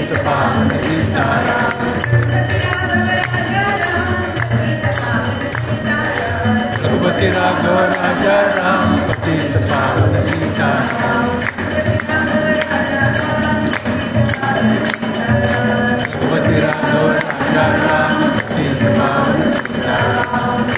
पतित पावन सीताराम। रघुपति राघव राजा राम पतित पावन सीताराम। रघुपति राघव राजा राम पतित पावन सीताराम।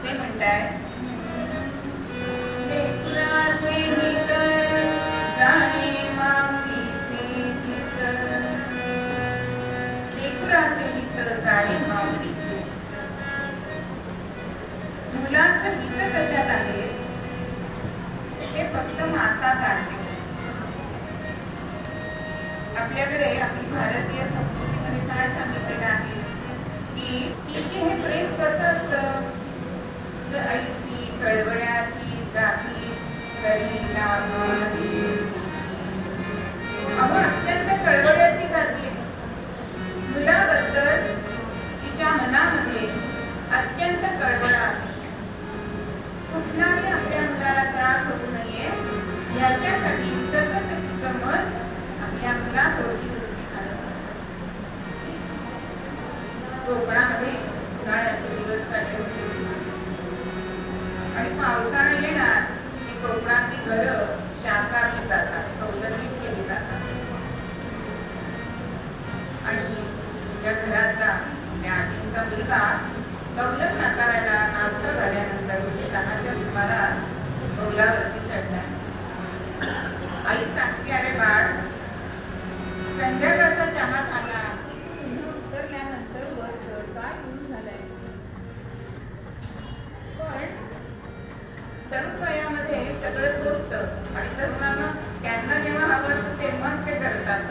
ते म्हणतायत, लेकराचे हित जाणे माऊलीचे चित्त, लेकराचे हित जाणे माऊलीचे चित्त. मुलाचं हित कशात आहे हे फक्त माता जाणते. आपल्याकडे आपली भारतीय संस्कृतीमध्ये काय सांगितलेलं आहे की तिचे हे प्रेम कसं असतं, तर ऐसी कळवळ्याची जाती तरी नामारी. अहो अत्यंत कळवळ्याची जाती मुलाबद्दल तिच्या मनामध्ये अत्यंत कळवळ आहे. कुठलाही आपल्या मुलाला त्रास होऊ नये याच्यासाठी सतत तिचं मन आपल्या मुलाभोवती घालत असतं. कोकणामध्ये उन्हाळ्याचे दिवस काढले होते आणि पावसाळा येणार की कोकणातली घरं शाकाहारी जातात, कौलनिक केली जातात. आणि या घरातला त्या आजींचा मुलगा कौल शाकाराला नाश्ता झाल्यानंतर 10च्या सुमारास कौलावरती चढला. आई सांगते, अरे बाळ, संध्याकाळचा चहा आला की तू उतरल्यानंतर वर चढ, काय ऊन झालंय. पण तरुण वयामध्ये सगळं सोचतं आणि तरुणांना त्यांना जेव्हा हवं असतं तेव्हाच ते करतात.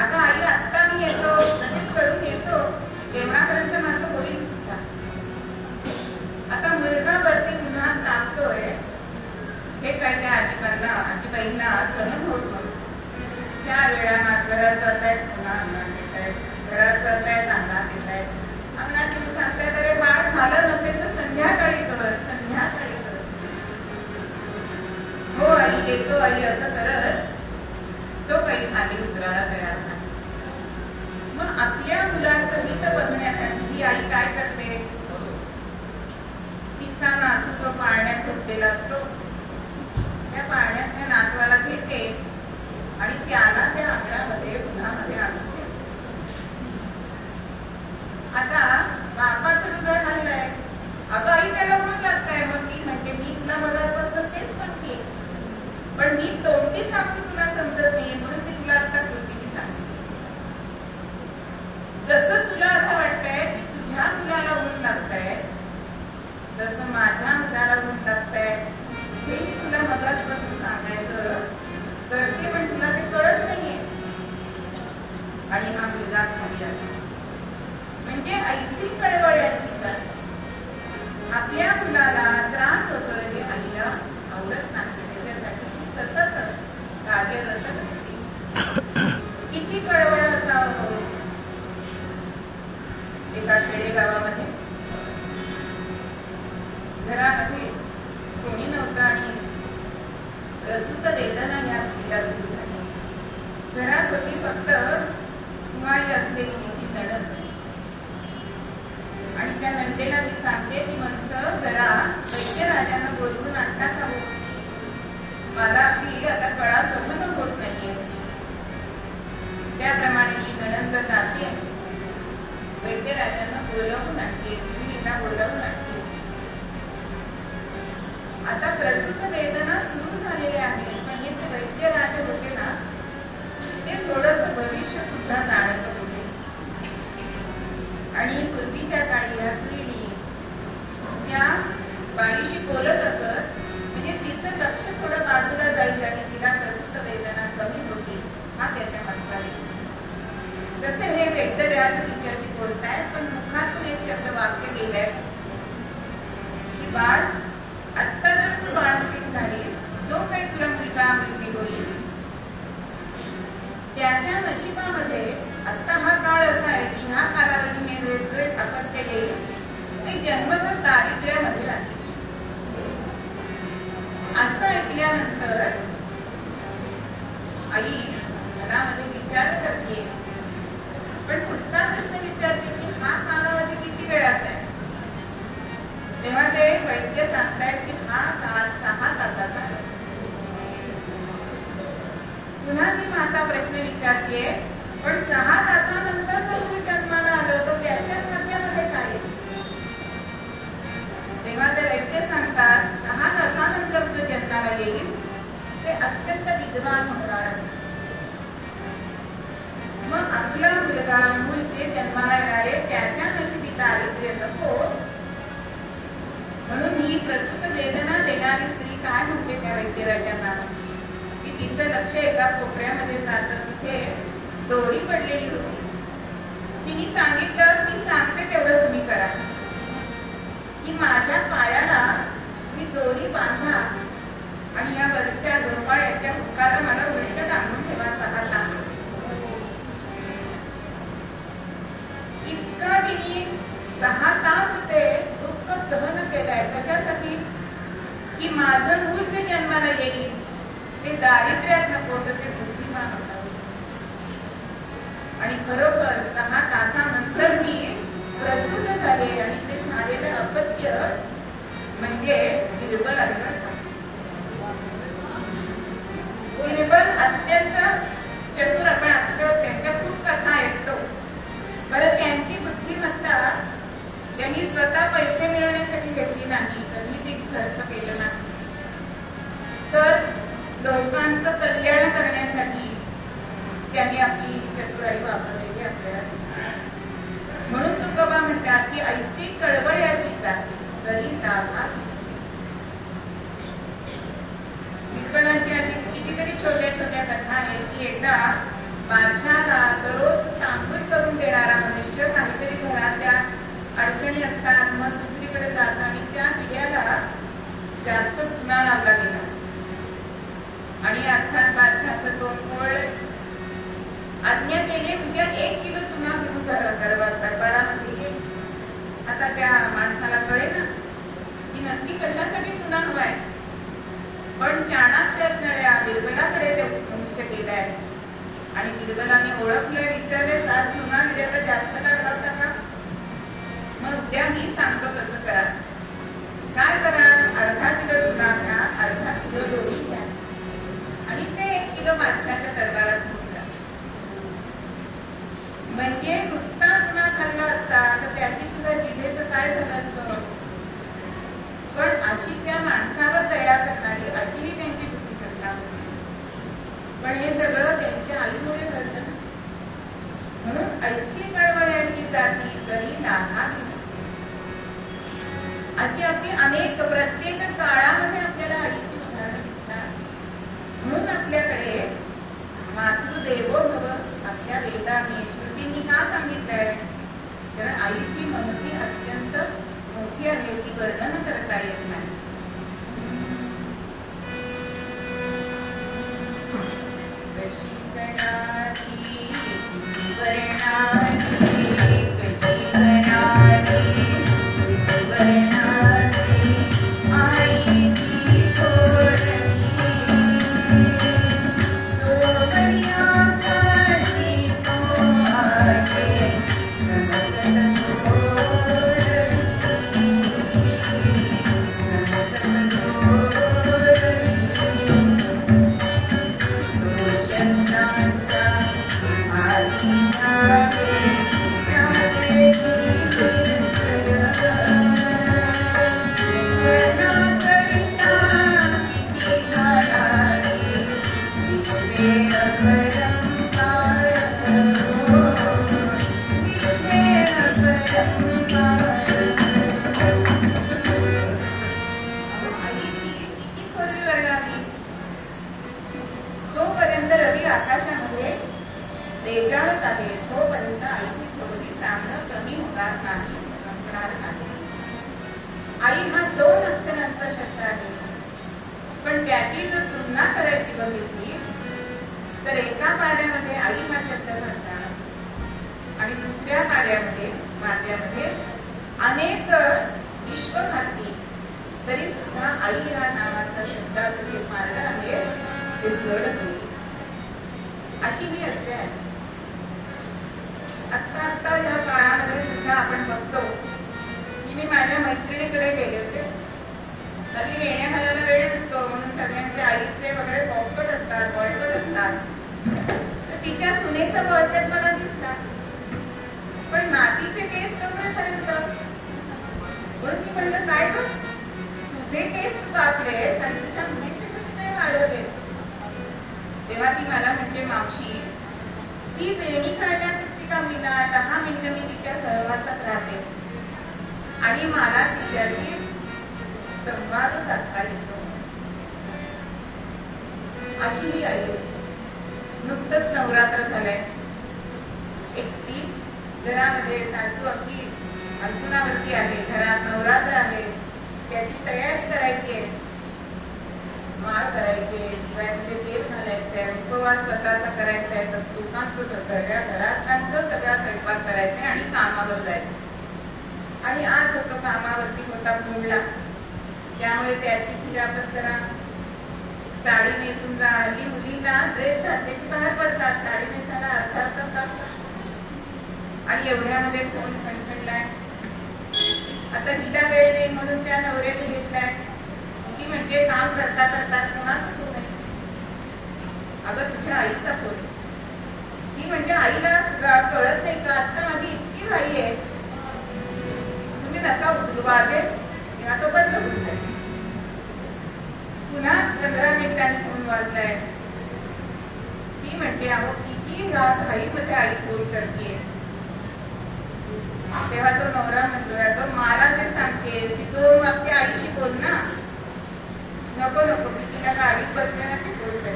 आता आई आत्ता मी येतो, लगेच करून येतो, जेवणापर्यंत माझं होईल सुद्धा. आता मुलगा वरती पुन्हा तापतोय हे काय त्या आजीबाईंना सहन होत नव्हतं. 4 वेळा घरात जात आहेत, पुन्हा अंगणात येत आहेत, घरात जात आहेत, अंगणात येत आहेत. अंगणात येऊन सांगतायत, अरे बाळ झालं नसेल तर संध्याकाळी कर, संध्याकाळी कर. हो आई येतो आई असं करत तो काही खाली उतरायला तयार नाही. मग आपल्या मुलाचं हित बघण्यासाठी ही आई काय करते, तिचा नातू जो पाळण्यात झोपलेला असतो त्या पाळण्यातल्या नातवाला घेते आणि त्याला त्या अंगणामध्ये उन्हामध्ये आणते. आता बापाचं हृदय हल्लंय, अगं आई त्याला ऊन लागतंय. मग ती म्हणते, मी तुला बघत बसतो तेच सांगते, पण मी तोंडी सांगते तुला समजत नाही म्हणून मी तुला आता कृतीने सांगते. जसं तुला असं वाटतंय की तुझ्या मुलाला ऊन लागतंय तसं माझ्या मुलाला ऊन लागतंय, हे मी तुला मगासपासून सांगायचं करते, पण तुला ते कळत नाहीये. आणि हा मुलगा खाली आला. म्हणजे ऐसी कळवळ्याची जात. आपल्या मुलाला त्रास होतोय हे आईला आवडत नाही, त्याच्यासाठी सतत कार्यरत असते. किती कळवळ असावं. एका खेडेगावामध्ये घरामध्ये कोणी नव्हतं आणि प्रसूत वेदना या स्त्रीला सुरू झाली. घरात होती फक्त कुमारी असलेली तिची नणंद आणि त्या नंदेला मी सांगते की माणसं जरा वैद्यराजांना बोलवून आणतात हवं, मला ती आता कळा सहन होत नाहीये. त्याप्रमाणे ती नणंद जाते, वैद्यराजांना बोलवून आणते, सुनीला बोलवून आणते. आता प्रसूत वेदना सुरू झालेल्या आहेत, म्हणजे ते वैद्यराज होते ना ते थोडंसं भविष्य सुद्धा जाणत होते. आणि पूर्वीच्या काळी या सुईनी त्या बाईशी बोलत असत, म्हणजे तिचं लक्ष थोडं बाजूला जाईल आणि तिला प्रसूत वेदना कमी होतील हा त्याच्या मागचा हेतू. जसे हे वैद्यराज तिच्याशी बोलतायत, पण मुखातून एक शब्द वाक्य गेलंय की बाळ, आत्ता जर तू बाळंतीण झालीस, जो काही तुला मुलगा मुलगी होईल त्याच्या नशिबामध्ये आत्ता हा काळ असा आहे की ह्या कालावधीने वेगवेगळे अपत्य येईल, ते जन्मभर दारिद्र्यामध्ये राहतील. असं ऐकल्यानंतर आई मनामध्ये विचार करते, पण पुढचा प्रश्न विचारते की हा कालावधी किती वेळाचा आहे. तेव्हा ते वैद्य सांगतायत की हा काळ 6 तासाचा आहे. पुन्हा ती माता प्रश्न विचारते, पण 6 तासानंतर जर तुम्ही जन्माला आलं तर त्याच्या भाग्यामध्ये काय? येणारी स्त्री काय म्हणते त्या वैद्यराजांना की तिचं लक्ष एका कोपऱ्यामध्ये जातं, तिथे दोरी पडलेली होती. तिने सांगितलं मी सांगते तेवढं तुम्ही करा, की माझ्या पायाला मी दोरी बांधा आणि या वरच्या झोपाळ्याच्या हुक्काला मला उलट टांगून ठेवा 6 तास. इतकं तिने 6 तास ते दुःख सहन केलंय. कशासाठी? की माझं मूल जे जन्माला येईल ते दारिद्र्यात नको तर ते बुद्धिमान असावं. आणि खरोखर 6 तासानंतर मी प्रसूत झाले आणि ते झालेलं अपत्य म्हणजे बिरबल आलेलं. बिरबल अत्यंत चतुर. आपण त्यांच्या खूप कथा ऐकतो. बरं, त्यांची बुद्धिमत्ता त्यांनी स्वतः पैसे मिळवण्यासाठी घेतली नाही, कधी तिची खर्च केलं नाही, तर लोकांचं कल्याण करण्यासाठी त्यांनी आपली चतुराई वापरलेली आपल्याला दिसते. म्हणून तुकोबा म्हणतात की ऐसी कळवळ्याची जाती तरी लाभा. बिरबलांची अशी कितीतरी छोट्या छोट्या कथा आहेत की एकदा बादशाहाला दररोज तांबूळ करून देणारा मनुष्य काहीतरी घरातल्या अडचणी असतात, मग दुसरीकडे जातात आणि त्या पिढ्याला जास्त चुना लावला गेला आणि अर्थात बादशाचं तोंड पोळलं. आज्ञा केली उद्या 1 किलो चुना घेऊन दरबारामध्ये ये. आता त्या माणसाला कळेल ना की नक्की कशासाठी चुना हवाय, पण चाणाक्ष असणाऱ्या बिरबलाकडे ते मनुष्य गेलाय आणि बिरबलाने ओळखले, विचारले आज चुना दिल्याला जास्त लागला होता का? मग उद्या मी सांगतो कसं करा. काय करा? अर्धा किलो चुना घ्या, अर्धा किलो दोरी घ्या आणि ते 1 किलो बादशाच्या दरबारात घेऊन जा. म्हणजे नुसता चुना खाल्ला असता तर त्याची सुद्धा जिभेचं काय झालं असतं. पण अशी त्या माणसावर दया करणारी अशीही त्यांची बुद्धिमत्ता. पण हे सगळं त्यांच्या आईमुळे घडलं. म्हणून ऐसी कळवळ्याची जाती तरी लाभावी. अशी अगदी अनेक प्रत्येक काळामध्ये आपल्याला आईची उदाहरणं दिसतात. म्हणून आपल्याकडे मातृदेवो भव आपल्या वेदाने श्रुतींनी का सांगितलंय? कारण आईची ममती अत्यंत मोठी आहे, ती वर्णन करता येत नाही. आकाशामध्ये रेगाळत आहे तोपर्यंत आईची थोडी सामनं कमी होणार नाही, संपणार नाही. आई हा 2 अक्षरांचा शब्द आहे, पण त्याची जर तुलना करायची बघितली तर एका पाड्यामध्ये आई हा शब्द घालतात आणि दुसऱ्या पाड्यामध्ये अनेक विश्वघाती तरी सुद्धा आई या नावाचा शब्दाचं जे मार्ग आहे ते जड होईल. अशी ही असते. आता या काळामध्ये सुद्धा आपण बघतो की मी माझ्या मैत्रिणीकडे गेले होते. कधी येण्या घालायला वेळ नसतो म्हणून सगळ्यांचे आईचे वगैरे बॉयकट असतात. तर तिच्या सुनेचा बॉयकट मला दिसला, पण नातीचे केस कपडेपर्यंत. म्हणून मी म्हणलं काय ग, तुझे केस तू कापलेस आणि तुझ्या मुलीचे कसे काय वाढवलेस? तेव्हा ती मला म्हणते मावशी, ती वेणी काढण्यात का विना 10 मिनिटं मी तिच्या सहवासात राहते आणि मला तिच्याशी संवाद साधता येतो. अशी ही आई असते. नुकतंच नवरात्र झालंय. एक स्त्री घरामध्ये सासू अगदी अंतुनावरती आहे, घरात नवरात्र आहे, त्याची तयारी करायची आहे, माळ करायचे, दिव्यामध्ये तेल घालायचंय, उपवास स्वतःचा करायचा आहे, तर लोकांचं सगळ्या घरातल्यांचं सगळा स्वयंपाक करायचंय आणि कामावर जायचं. आणि आज तो कामावरती होता मुलगा, त्यामुळे त्याची फिरापत करा, साडी नेसून जा. हल्ली मुलींना ड्रेस घातले की बाहेर पडतात, साडी नेसायला अर्धा आणि एवढ्यामध्ये फोन खणखणलाय. आता हिला वेळ नाही म्हणून त्या नवऱ्याने घेतलाय. ती म्हणजे काम करता करता कोणाचा फोन आहे? अगं तुझ्या आईचा फोन. ती म्हणजे आईला कळत नाही का आता माझी इतकी घाई आहे, तुम्ही नका उचलू, वाजेल तेव्हा तो बंद होऊन जाईल. पुन्हा 15 मिनिटांनी फोन वाजलाय. ती म्हणते अहो किती घाईमध्ये आई फोन करते. तेव्हा तो नवरा म्हणतोय तो मला ते सांगते की तो आपल्या आईशी बोल ना. नको नको मी तिला गाडीत बसले ना ते बोलते.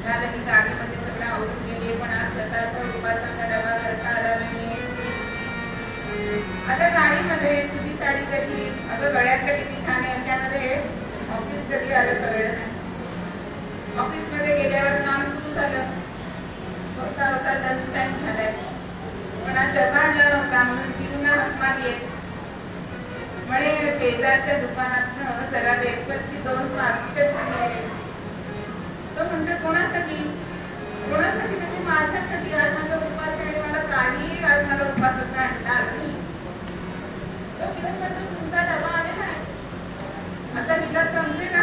झालं की गाडीमध्ये सगळं आवडून गेले, पण आज स्वतःचा उपासाचा डबा करता आला नाही. आता गाडीमध्ये तुझी साडी कशी, अगं गळ्यातलं किती छान आहे, याच्यामध्ये ऑफिस कधी आलं कळलं नाही. ऑफिसमध्ये गेल्यावर काम सुरू झालं, होता होता लंच टाइम झालाय, पण आज डबा आणला नव्हता म्हणून तिला हात मारले. म्हणे शेजारच्या दुकानातनं जरा वेफर्सची 2 पाकिटं आणले. तो म्हणतो कोणासाठी? कोणासाठी म्हणजे माझ्यासाठी. आज माझा उपवास आहे, मला काही आज मला उपवासाचा आणता आला नाही. तो घेऊन म्हणतो तुमचा डबा आलेला आहे. आता तिला समजे ना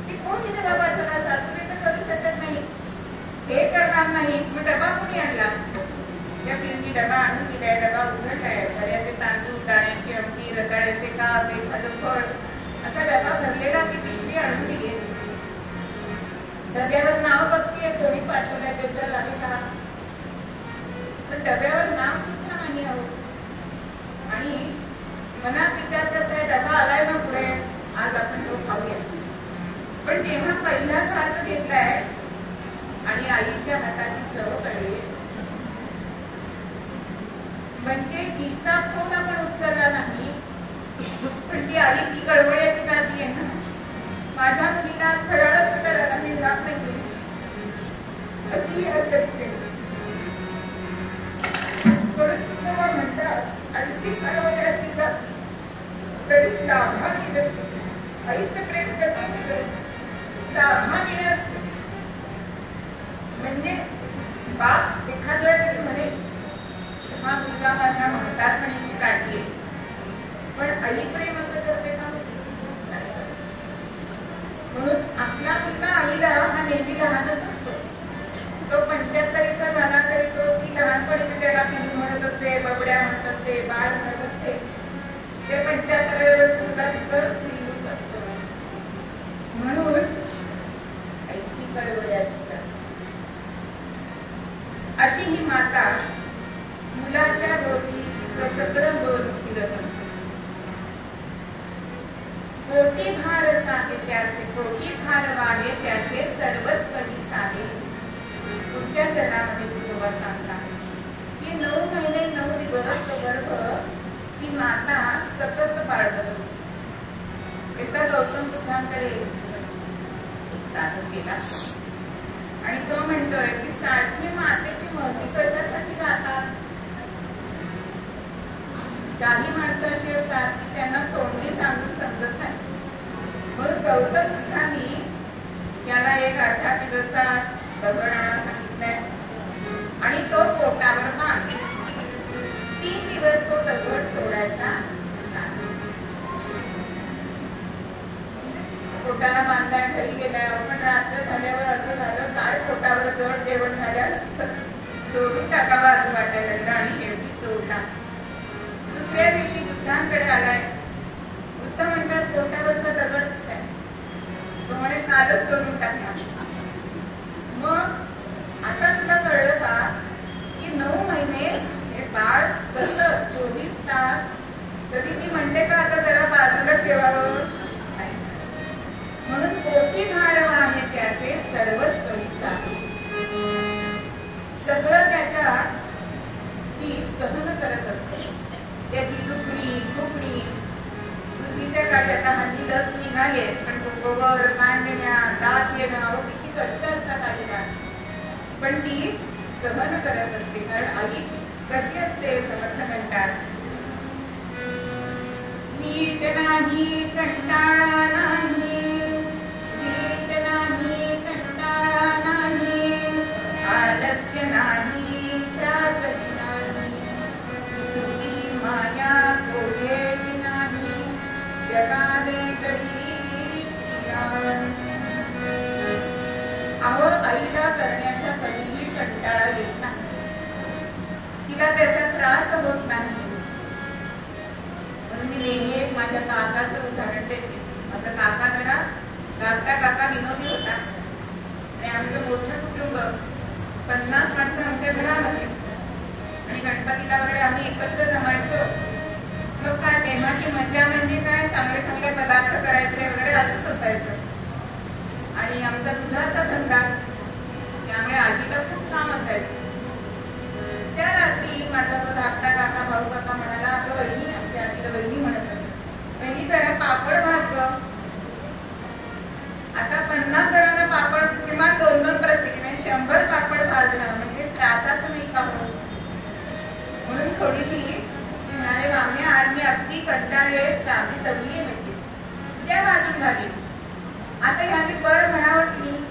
की कोण तिथे डबा ठेवला, सासूने तर करू शकत नाही, हे करणार नाही, मग डबा कोणी आणला? त्या पिंडी डबा आणून दिलाय, डबा उघडलाय, बऱ्याचे तांदूळ, दाण्याची आमटी, रताळ्याचे काप, एखादं फळ, असा डबा भरलेला ती पिशवी आणून दिली. डब्यावर नाव बघतीये कोणी पाठवलंय त्याच्यावर आहे का, पण डब्यावर नाव सुद्धा नाही आहो. आणि मनात विचार करताय डबा आलाय ना पुढे, आज आपण तो खाऊया. पण जेव्हा पहिला घास घेतलाय आणि आईच्या हाताची चव कळली, म्हणजे तिचा फोन आपण उचलला नाही, पण ती आई ती गडबड्याची नाती आहे ना. माझ्या मुलीला फराळच करायला मी जात नाही अशी असते. म्हणतात आईची गडबड्याची तरी लाभा दिलं. आईचं प्रेम कसं असतं, लाभा दिलं असतं. म्हणजे बाप एखाद्या म्हणे हा मुलगा माझ्या म्हातारपणीची काढली, पण आई प्रेम असं करते का? म्हणून आपला मुलगा आईला हा नेहमी लहानच असतो. तो 75चा झाला तरी तो ती लहानपणी त्याला पिलू म्हणत असते, बबड्या म्हणत असते, बाळ म्हणत असते. ते 75व्या वर्षी सुद्धा तिचं पिलूच असतं. म्हणून ऐसी कळवळ्याची अशी ही माता मुलाच्या भोवती तिचं सगळं बोल फिरत असते. कोटी भार साहे त्याचे, कोटी भार वाहे त्याचे सर्वस्वनी साहे. पुढच्या चरणामध्ये तुझोबा सांगता की 9 महिने 9 दिवस तो गर्भ ती माता सतत बाळगत असते. एकदा गौतम बुद्धांकडे एक साधक गेला आणि तो म्हणतोय की 60 मातेची महती कशासाठी गातात? काही माणसं अशी असतात की त्यांना तोंडी सांगून समजत नाही. म्हणून गौतम बुद्धांनी त्याला एक अर्धा किलोचा दगड आणायला सांगितलाय आणि तो पोटावर बांध. 3 दिवस तो दगड सोडायचा. पोटाला बांधलाय, घरी गेलाय, पण रात्र झाल्यावर असं झालं काय पोटावर जड जेवण झाल्यावर सोडून टाकावा असं वाटायला लागलं आणि शेवटी सोडला. दुसऱ्या दिवशी बुद्धांकडे आलाय. बुद्ध म्हणतात पोटावरचा दगड काय? तो म्हणे कालच सोडून टाकला. मग आता तुला कळलं का की 9 महिने हे बाळ सतत 24 तास कधी ती म्हणते का आता जरा बाजूला ठेवावं? म्हणून कोटी भाडव आहे त्याचे सर्वस्वरीच आहे. सगळं त्याच्या ती सहन करत असते. त्याची दुखणी खुपणी पूर्वीच्या काळी आता हल्ली लस निघाले पण तो गोवर कांडण्या दात येणं किती कष्ट असतात आईला, पण ती सहन करत असते. कारण आई कशी असते समर्थ म्हणतात, नीट नाही कंटाळा नाही, नीट नाही कंटाळा नाही, आलस्य नाही त्रास नाही, तुझी माया कोठेची नाही, जगाने कधी श्रीराम. अहो आईला करण्याचा कधीही कंटाळा येत नाही, तिला त्याचा त्रास होत नाही. मी नेहमी एक माझ्या काकाचं उदाहरण देते. माझा काका जरा गाता काका विनोदी होता आणि आमचं मोठं कुटुंब 50 माणसं आमच्या घरामध्ये आणि गणपतीला वगैरे आम्ही एकत्र जमायचो. मग काय तेव्हाची मजा म्हणजे काय, चांगले चांगले पदार्थ करायचे वगैरे असंच असायचं. आणि आमचा दुधाचा धंदा, त्यामुळे आजीला खूप काम असायचं. त्या रात्री माझा तो धाकटा काका भाऊ काका म्हणाला, अगं वहिनी, आमच्या आजीला वहिनी म्हणत असत, वहिनी जरा पापड भाज ग. आता 50 जणांना पापड किमान 2-2 प्रत्येकी 100 पापड भाजणं म्हणजे त्रासाचं नाही का होत. म्हणून थोडीशी म्हणाले, मामी आज मी अगदी कंटाळले, आम्ही दमली म्हणजे त्या भाजून झाली. आता ह्याची बर म्हणावं की नाही.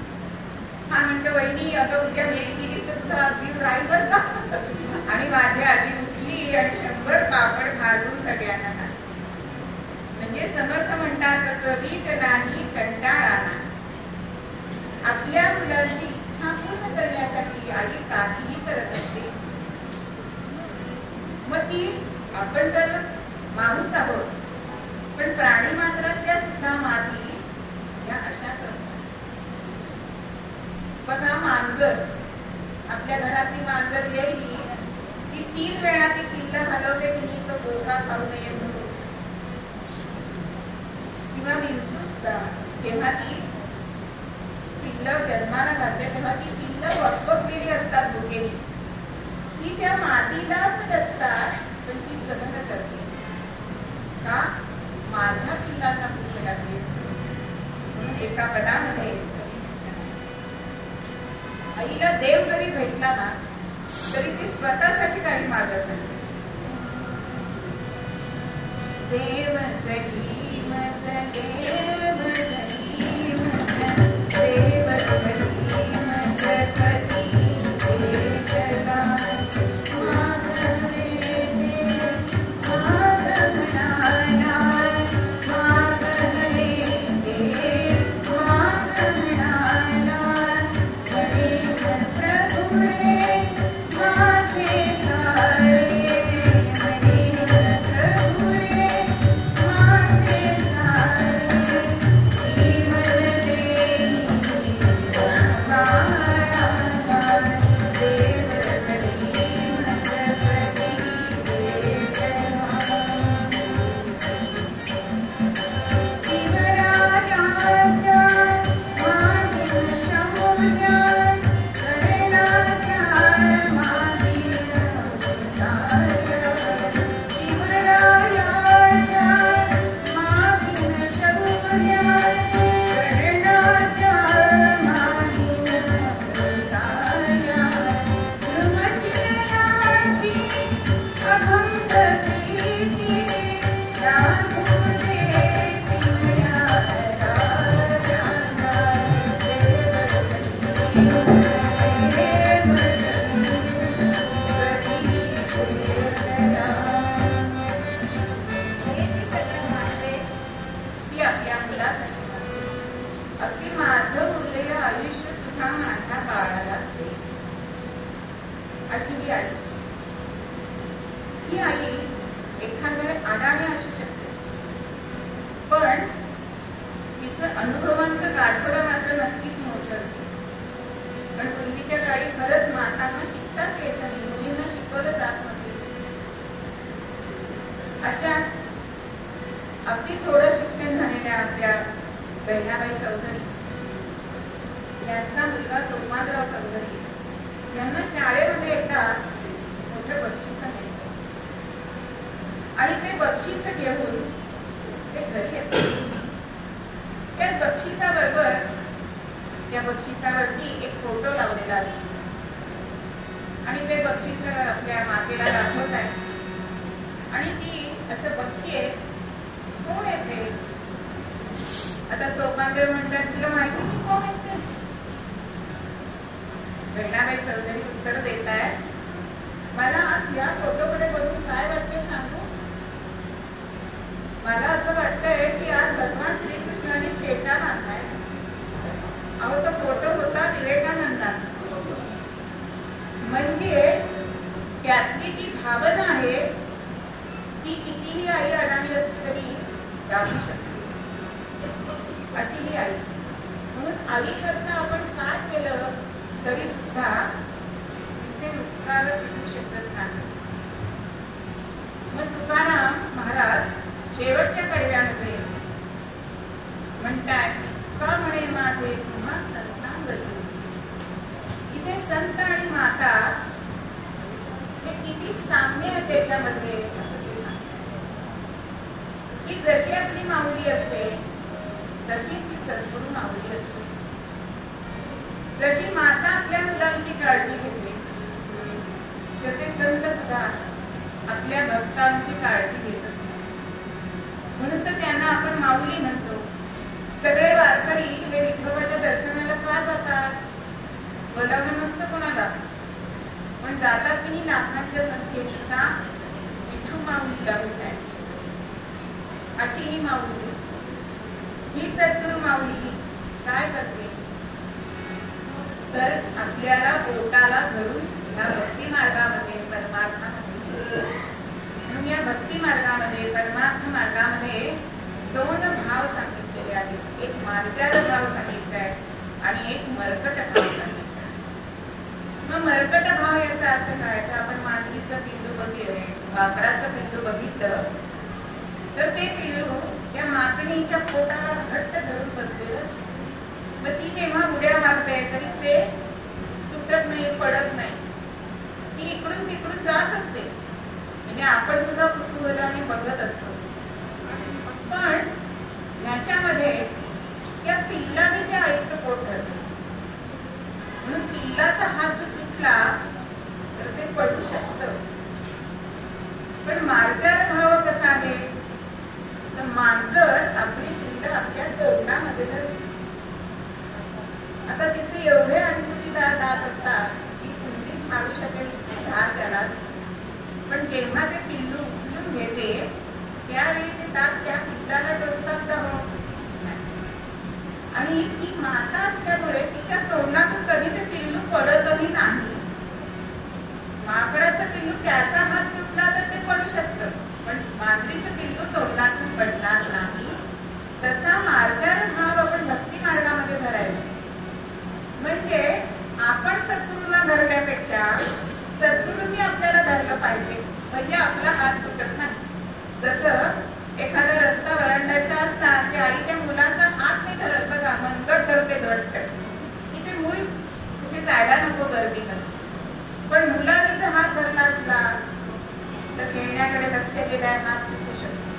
हा म्हणतो, वहिनी अगं उद्या भेट केली तर तुझा अगदी राहील बर का. आणि माझी आजी उठली आणि 100 पापड भाजून सगळ्यांना खाल्ले. म्हणजे समर्थ म्हणतात तसं वीट नाही कंटाळा नाही. आपल्या मुलांची इच्छा पूर्ण करण्यासाठी आई काहीही करत असते. मग ती आपण तर माणूस आहोत, पण प्राणी मात्रातल्या सुद्धा माती या अशाच असतात. बघा मांजर, आपल्या घरातली मांजर येईल ती 3 वेळा ती पिल्लं हलवते की तो गोठा खाऊ नये म्हणून. किंवा विंचू सुद्धा जेव्हा ती पिल्लं जन्माला घालते तेव्हा ती पिल्लं वकवकलेली असतात भुकेली, ती त्या मातीलाच डसतात, पण ती सहन करते का, माझ्या पिल्लांना भूक लागली. म्हणून एका पदामध्ये आईला देव जरी भेटला ना तरी ती स्वतःसाठी काही मागत नाही. देव जरी मज देव जरी मज देव जरी मज कधी देवला मागणे देव मागणारा मागणे देव मागणारा अशी आई, ही आई एखाद्या अडाणी असू शकते, पण तिचं अनुभवांचं गाठोडं मात्र नक्कीच मोठं असतं. पण पूर्वीच्या काळी खरंच मातांना शिकताच यायचं नाही, मुलींना शिकवलं जात नसेल. अशाच अगदी थोडं शिक्षण झालेल्या आपल्या बहिणाबाई चौधरी यांचा मुलगा सोपानराव चौधरी यांना शाळेमध्ये एकदा मोठं बक्षीस मिळतं आणि ते बक्षीस घेऊन ते घरी येतात. त्या बक्षिसाबरोबर त्या बक्षिसावरती एक फोटो लावलेला असतो आणि ते बक्षीस आपल्या मातेला दाखवत आहे आणि ती असं बघतीये कोण येते. आता सोपानदेव म्हणतात तुला माहिती की कोण येते. बहिणाबाई चौधरी उत्तर देत आहे मला आज या फोटोकडे बघून काय वाटते सांगू. मला असं वाटतंय की आज भगवान श्रीकृष्णाने फेटा बांधलाय. अहो तो फोटो होता विवेकानंदांचा. म्हणजे त्यातली जी भावना आहे ती कितीही आई अडाणी असली तरी जाऊ शकते अशी ही आई. म्हणून आई करता आपण काय केलं तरी सुद्धा तिथे उपकार मिळू शकत नाही. मग तुकाराम महाराज शेवटच्या कडव्यामध्ये म्हणतात का म्हणे माझे तुम्हा संतांबद्दल. इथे संत आणि माता हे किती साम्य आहे त्याच्यामध्ये असं ते सांगतात की जशी आपली माऊली असते तशीच ही सद्गुरू माऊली असते. जशी माता आपल्या मुलांची काळजी घेते तसे संत सुद्धा आपल्या भक्तांची काळजी घेत असतात. म्हणून तर त्यांना आपण माऊली म्हणतो. सगळे वारकरी हे विठोबाच्या दर्शनाला का जातात. बोलावणं नसतं कोणाला पण जातात की लाखांच्या संख्येने का विठू माऊलीला भेटाय. अशी ही माऊली ही सद्गुरू माऊली काय करते तर आपल्याला बोटाला धरून या भक्ती मार्गामध्ये परमार्थामध्ये म्हणून या भक्ती मार्गामध्ये परमार्थ मार्गामध्ये दोन भाव सांगितलेले आहेत. एक मार्गाचा भाव सांगितलाय आणि एक मरकट भाव सांगितलाय. मग मरकट भाव याचा अर्थ काय तर आपण मांजरीचं पिल्लू बघितलं वाकराचं पिल्लू बघितलं तर ते पिल्लू त्या माकणीच्या पोटाला घट्ट धरून बसलेलं असतं. मग ती जेव्हा उड्या मारते तरी ते सुटत नाही पडत नाही. ती इकडून तिकडून जात असते. म्हणजे आपण सुद्धा कुतूहलाने बघत असतो. पण ह्याच्यामध्ये त्या पिल्लाने त्या आईचं पोट धरलं म्हणून पिल्लाचा हात जर सुटला तर ते पडू शकतं. पण मार्जाचा भाव कसा आहे तर मांजर आपली शिंग आपल्या तोंडामध्ये धरते. आता तिचे एवढे अनुभूती दात असतात की कुंडीत मारू शकेल धार त्यालाच. पण जेव्हा ते पिल्लू उचलून घेते त्यावेळी ते दात त्या पिल्लाला टोचतात जाऊन. आणि ती माता असल्यामुळे तिच्या तोंडातून कधी ते पिल्लू पडतही नाही. माकडाचं पिल्लू त्याचा हात सुटला तर ते पडू शकतं पण मांजरीचं पिल्लू तोंडातून पडणार नाही. तसा मार्गाचा भाव आपण भक्ती मार्गामध्ये धरायचा. म्हणजे आपण सद्गुरूला धरण्यापेक्षा सद्गुरूंनी आपल्याला धरलं पाहिजे म्हणजे आपला हात सुटत नाही. जसं एखादा रस्ता वळंडायचा असता त्या आईच्या मुलाचा हात नाही धरत बघा मनगट धरते घट्ट की ते मूल कुठे जायला नको गर्दी करते. पण मुलाने जर हात धरला असला तर खेळण्याकडे लक्ष गेल्यास हात सुटू शकतो.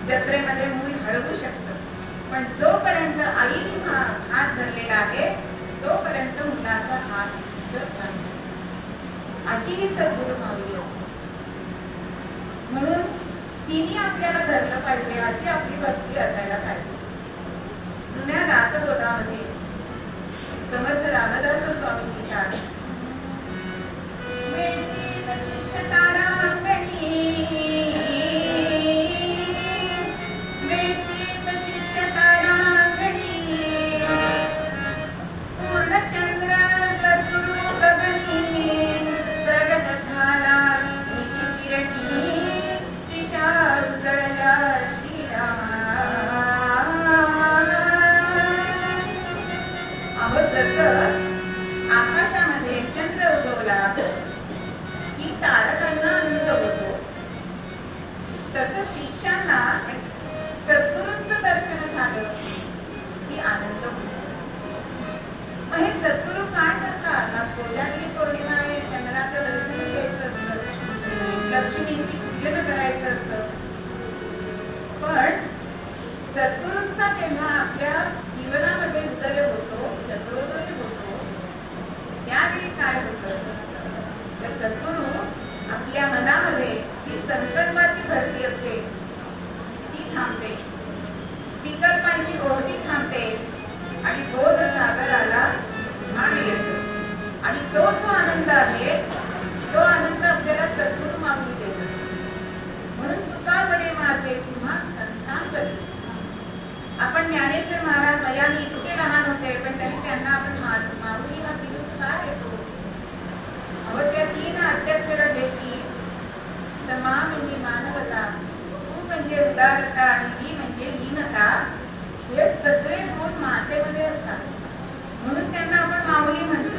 जत्रेमध्ये मूल हरवू शकतं. पण जोपर्यंत आईने हात धरलेला आहे तोपर्यंत मुलाचा हात सुटत नाही. अशी ही सद्गुरू माऊली असते. म्हणून तिने आपल्याला धरलं पाहिजे अशी आपली भक्ती असायला पाहिजे. जुन्या दासबोधामध्ये समर्थ रामदास स्वामी लिहितात शिष्य तारांगणी शिष्य तारांगणी पूर्णचंद्र सद्गुरु गगनी प्रगट झाला निशिकिरणी दिशा उजळल्या श्रीराम. अहो जसं आकाशामध्ये चंद्र उगवला की तारकांना आनंद होतो तसं शिष्यांना सद्गुरूंचं दर्शन झालं की आनंद होतो. मग हे सद्गुरू काय करतात? कोजागिरी पौर्णिमा आहे, चंद्राचं दर्शन घ्यायचं असतं, लक्ष्मीची पूजन करायचं असतं. पण सद्गुरूंचा तेव्हा आपल्या जीवनामध्ये उदय होतो, चक्रोदय होतो, त्यावेळी काय होतं? तर सद्गुरू आपल्या मनामध्ये ही संकल्पाची भरती असते, ती थांबते, विकल्पांची ओढती थांबते आणि बोध सागराला भान येतो. आणि तो जो आनंद आहे, तो आनंद आपल्याला सद्गुरू मागून देत असतो. म्हणून तुका म्हणे माझे तुम्हा संतांबरी. आपण ज्ञानेश्वर महाराज मयाने इतके लहान होते, पण तरी त्यांना आपण माऊली हा पिलूस का येतो? अहो, त्या 3 अध्यक्षरा घेतली तर मा म्हणजे मानवता, तू म्हणजे उदारता आणि मी म्हणजे लीनता. हे सगळे गुण मातेमध्ये असतात, म्हणून त्यांना आपण माऊली म्हणतो.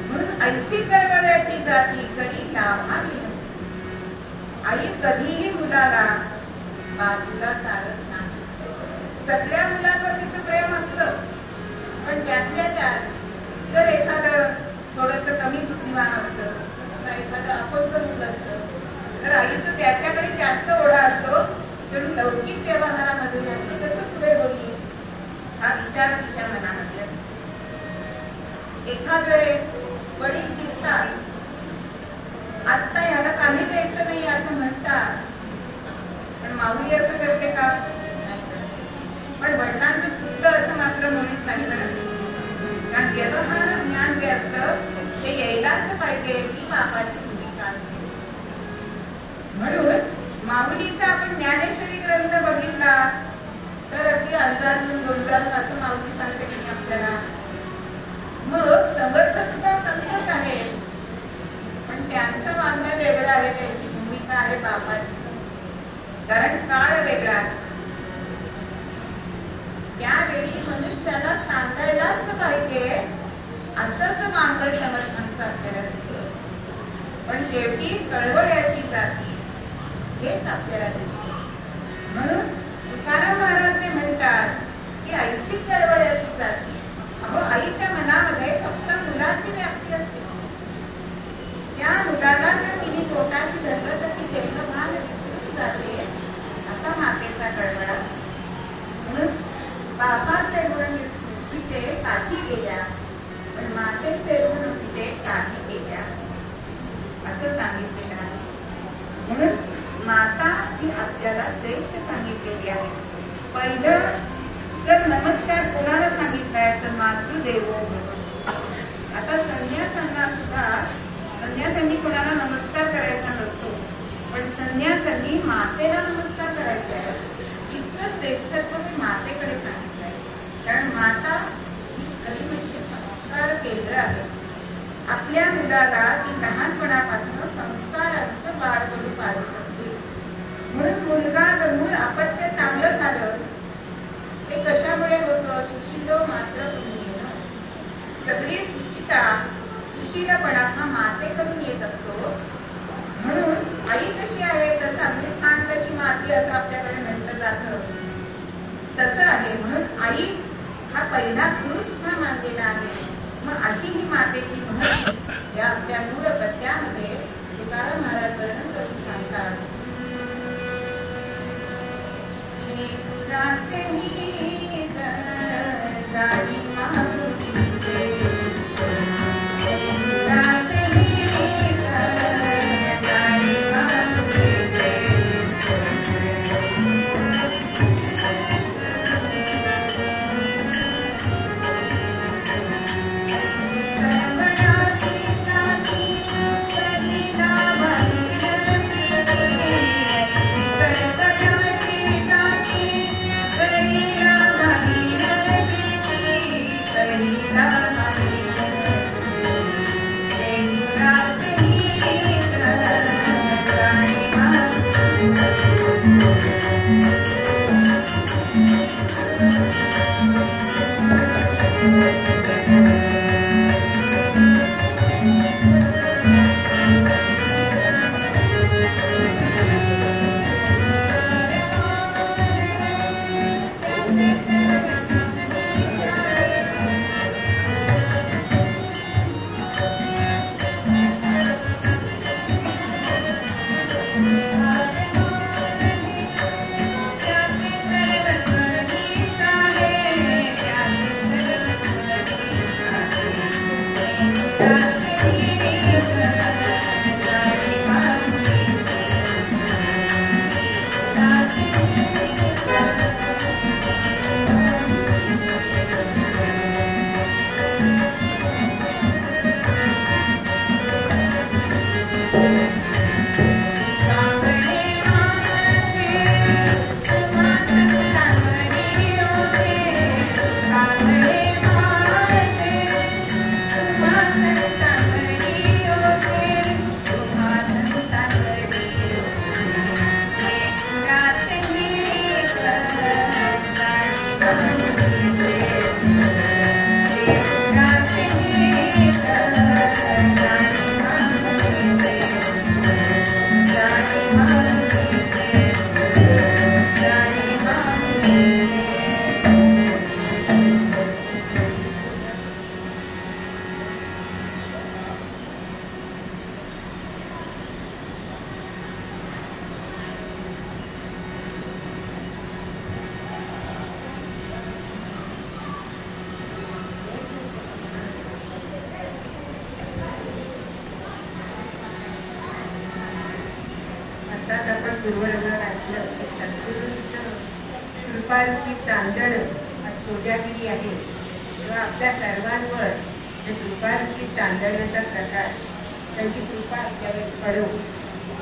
म्हणून ऐसी कळवळ्याची जाती कधी लाभावी. आई कधीही मुलाला बाजूला सारत नाही. सगळ्या मुलांवर तिचं प्रेम असतं, पण त्यातल्या त्यात जर एखादं थोडस कमी बुद्धिमान असतं, एखादं अपंग मुलं असतं, तर आईचं त्याच्याकडे जास्त ओढा असतो. तर लौकिक व्यवहारामध्ये याचं कसं पुढे होईल हा विचार तिच्या मनामध्ये असतो. एखादे वडील चिंतात, आत्ता ह्याला काही द्यायचं नाही असं म्हणतात, पण माऊली असं करते का? पण वडिलांचं चुकतं असं मात्र मुळीच नाही करत. कारण व्यवहार ज्ञान जे असतं ते यायलाच पाहिजे, ही बापाची भूमिका असते. म्हणून माऊलीचा आपण ज्ञानेश्वरी ग्रंथ बघितला तर अगदी अंदाजून गोंजारून असं माऊली सांगते की आपल्याला. मग समर्थ सुद्धा संतच आहे, पण त्यांचं वाङ्मय वेगळं आहे, त्यांची भूमिका आहे बापाची. कारण काळ वेगळा. त्यावेळी मनुष्याला सांगायलाच पाहिजे असंच वाङ्मय समर्थांचं आपल्याला दिसतं. पण शेवटी कळवळ्याची जाती हेच आपल्याला दिसते. म्हणून तुकाराम महाराज जे म्हणतात की ऐसी कळवळ्याची जाती. अहो, आईच्या मनामध्ये फक्त मुलाची व्याप्ती असते. त्या मुलाला जर तिने पोटाची धरलं तर ती देहभान विसरून जाते, असा मातेचा कळवळा असतो. म्हणून बापाचे गुण तिथे काशी गेल्या, पण मातेचे गुण तिथे काही गेल्या असं सांगितलेलं आहे. म्हणून माता ही आपल्याला श्रेष्ठ सांगितलेली आहे. पहिलं जर नमस्कार कोणाला सांगितलाय तर मातृदेवो भव. आता संन्यासांना सुद्धा, संन्यासांनी कोणाला नमस्कार करायचा नसतो, पण संन्यासांनी मातेला नमस्कार करायचा आहे. इतकं श्रेष्ठत्व मी मातेकडे सांगितलंय. कारण माता ही खरी म्हणजे संस्कार केंद्र आहे. आपल्या मुलाला ती लहानपणापासून संस्कारांचं बाळ करून पाहत असते. म्हणून मुलगा जर मूळ अपत्य चांगलं झालं ते कशामुळे होतं? सुशीलो मात्र पुण्येन. सगळी सुचिता, सुशीलपणा हा मातेकडून येत असतो. म्हणून आई कशी आहे तसं अमृत खान कशी माती असं आपल्याकडे म्हटलं जातं, तसं आहे. म्हणून आई हा पहिला गुरु सुद्धा मानलेला आहे. मग अशी ही मातेची महत्व या आपल्या मूळ पद्यामध्ये तुकाराम महाराज वर्णन करून सांगतात. कृपारूपी चांदण आज पूजा केली आहे तेव्हा आपल्या सर्वांवर जे कृपारूपी चांदण्याचा प्रकाश त्यांची कृपा आपल्यावर पडो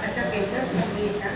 असं केशव स्वामी एका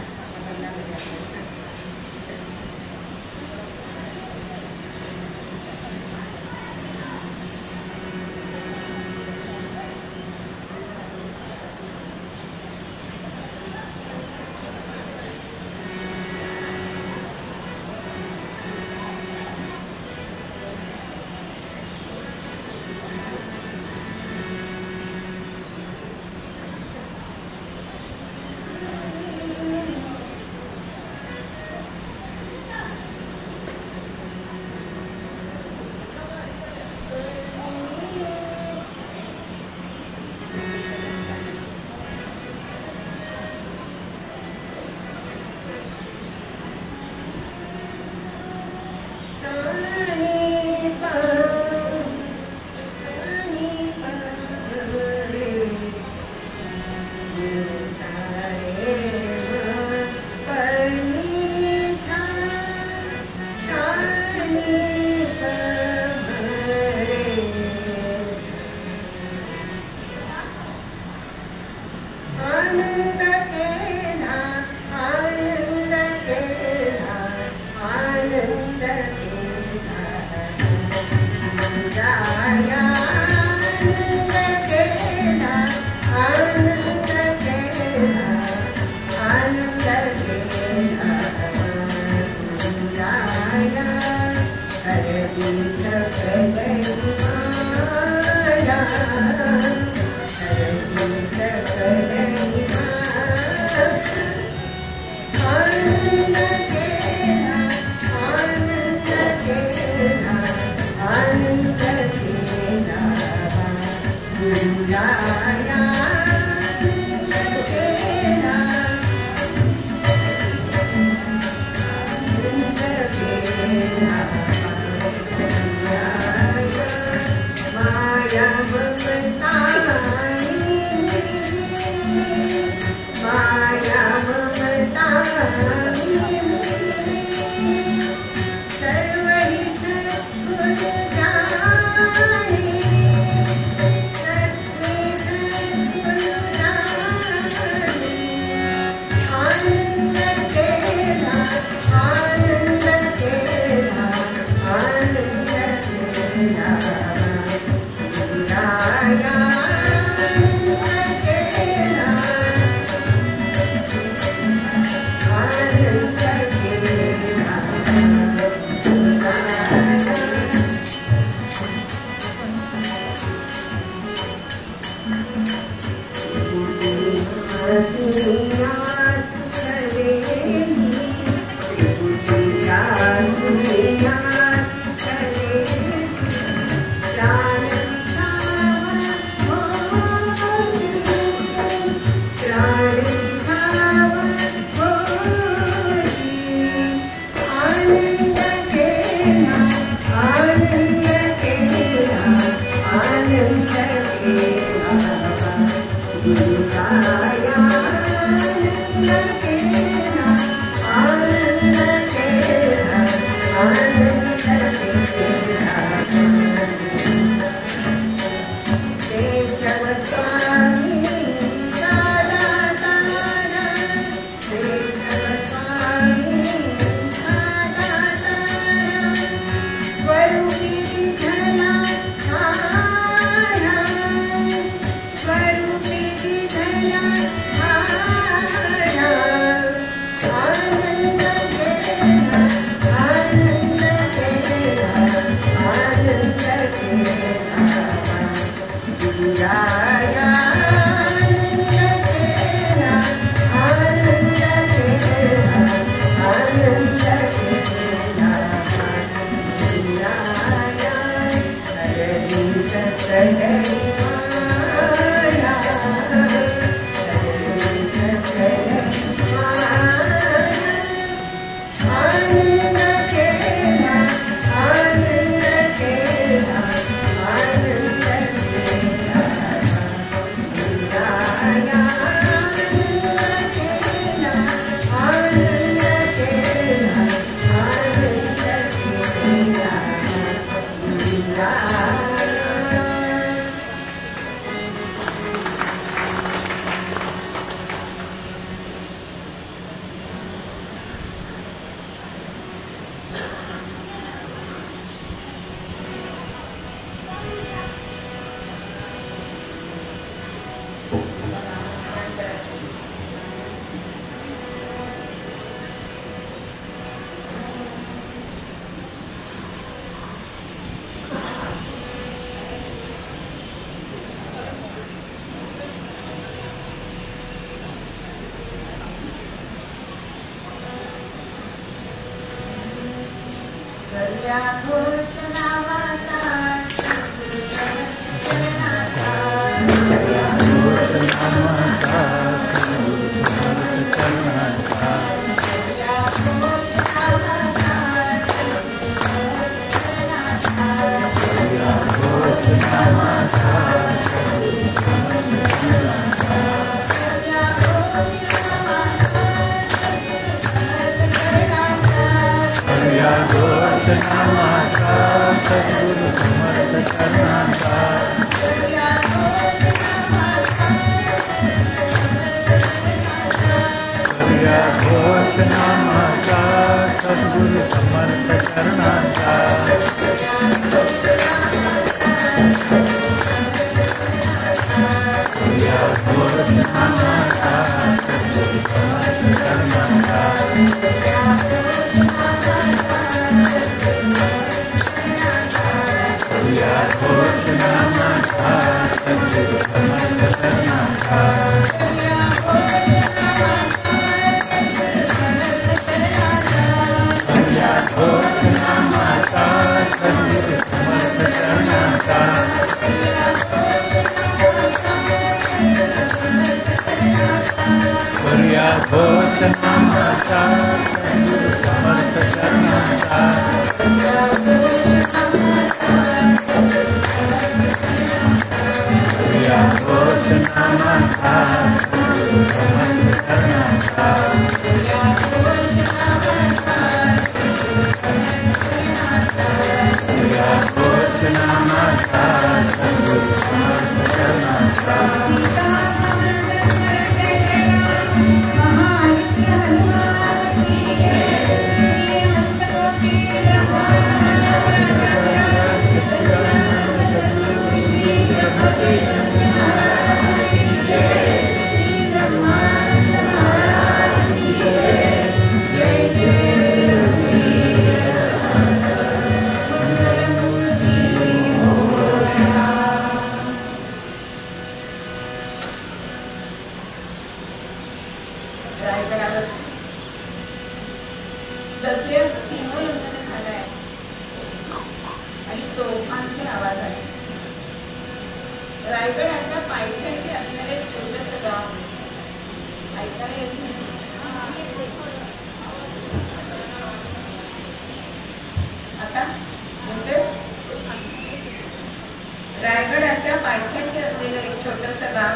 रायगडाच्या पायथ्याशी असलेलं एक छोटस गाव.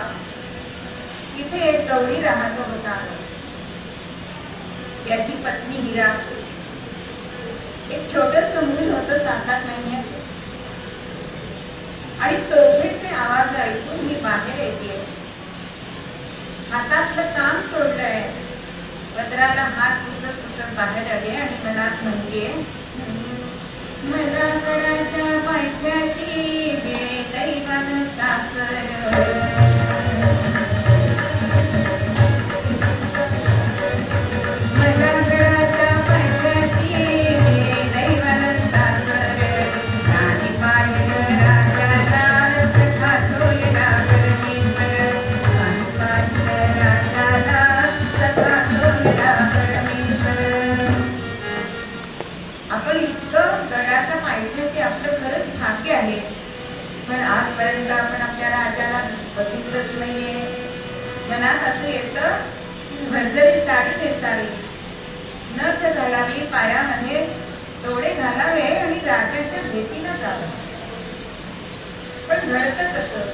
तिथे एक गवळी राहत होता. याची पत्नी हिरा. एक छोटस मूल होतं 7-8 महिन्याचं. आणि तोफेचे आवाज ऐकून मी बाहेर येते. हातातलं काम सोडलंय. पदराला हात पुसत पुसत बाहेर आले आणि मनात म्हणते, मला गडाच्या पायथ्याशी दैवान सासर. मला गडाच्या पायथ्याशी दैवान सासर. नाही पाहिलं राजाला सखा सोयला परमेश्वर. नाही पाहिलं राजाला सखा सोयला परमेश्वर. आपण इतकं गडाच्या पायथ्याशी आपलं खरंच भाग्य आहे. पण आजपर्यंत आपण आपल्या राजाला बघितलंच नाहीये. मनात असं येतं ठेसावी, नथ घालावी पायामध्ये, डोळे घालावे आणि राजाच्या भेटीला जावे. पण घडतं कसं?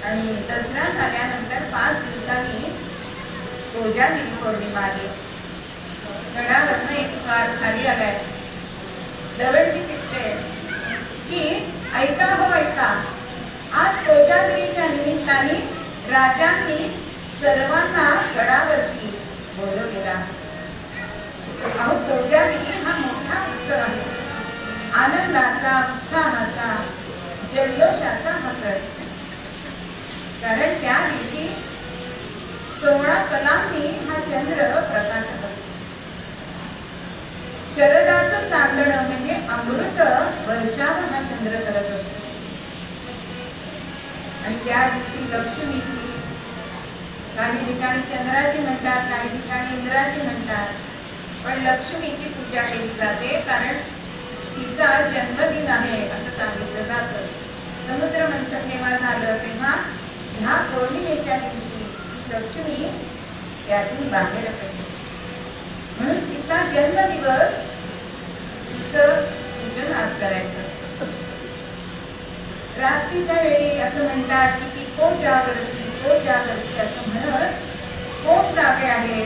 आणि दसरा झाल्यानंतर 5 दिवसांनी कोजागिरी पौर्णिमा आली. गडावरनं एक स्वार खाली आलाय. दवंडी पिकते की ऐका हो ऐका, आज कोजागिरीच्या निमित्ताने राजांनी सर्वांना गडावरती बोलवलेला. अहो, कोजागिरी हा मोठा उत्सव आहे, आनंदाचा, उत्साहाचा, जल्लोषाचा हा सण. कारण त्या दिवशी 16 कलांनी हा चंद्र प्रकाशत असतो. शरदाचं चांदण म्हणजे अमृत वर्षाव हा चंद्र करत असतो. आणि त्या दिवशी लक्ष्मीची, काही ठिकाणी चंद्राची म्हणतात, काही ठिकाणी इंद्राची म्हणतात, पण लक्ष्मीची पूजा केली जाते. कारण तिचा जन्मदिन आहे असं सांगितलं जातं. समुद्र मंथन जेव्हा झालं तेव्हा ह्या पौर्णिमेच्या दिवशी लक्ष्मी त्यातून बाहेर पडली, म्हणून तिचा जन्मदिवस तिचं पूजन आज करायचं असतं. रात्रीच्या वेळी असं म्हणतात की कोण जागरती असं म्हणत कोण जागे आहे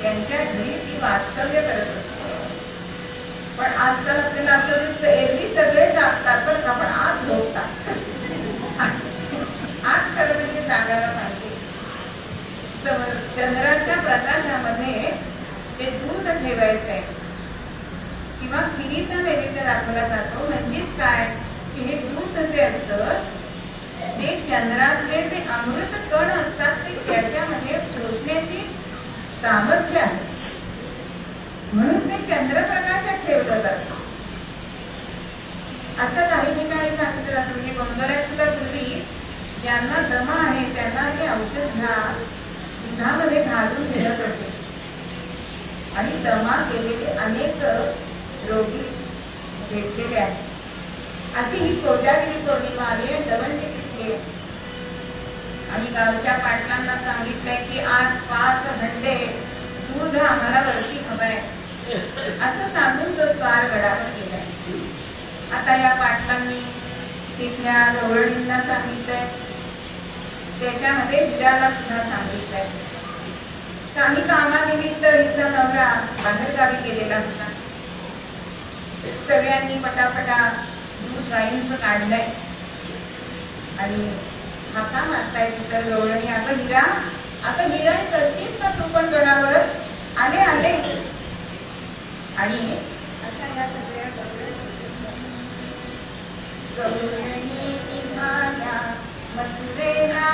त्यांच्या घरी ती वास्तव्य करत असते. पण आजकाल आपल्याला असं दिसतं एरवी सगळे जागतात पण का, पण आज झोपतात. आज खरं म्हणजे जागायला पाहिजे. चंद्राच्या प्रकाशामध्ये ते दूध ठेवायचंय किंवा खिरीचा नैवेद्य दाखवला जातो. म्हणजेच काय की हे दूध जे असतं ते चंद्रातले जे अमृत कण असतात ते त्याच्यामध्ये शोषण्याची सामर्थ्य आहे, म्हणून ते चंद्रप्रकाशात ठेवलं जातं. असं काही ठिकाणी सांगितलं जातं. म्हणजे गोंधळाच्या पूर्वी ज्यांना दमा आहे त्यांना हे औषध घ्या, दुधामध्ये घालून मिळत असे. आणि दमा केलेले अनेक रोगी भेटलेले आहेत. अशी ही कोजागिरी पौर्णिमा आली आणि दवंडी पिकली. आणि गावच्या पाटलांना सांगितलंय की आज 5 हंडे दूध आम्हाला वरती हवंय असं सांगून तो स्वार गडावर गेलाय. आता या पाटलांनी तिथल्या गवळणींना सांगितलंय, त्याच्यामध्ये हिराला सुद्धा सांगितलंय. काही कामानिमित्त हिचा नवरा बाहेर गावी गेलेला होता. सगळ्यांनी पटापटा दूध गाईंचं काढलंय आणि हाका मारताय तिथं गवळणी, अगं हिरा करतीस का तू पण गडावर? आले आणि अशा या सगळ्या गवळणी निघाल्या मथुरेला.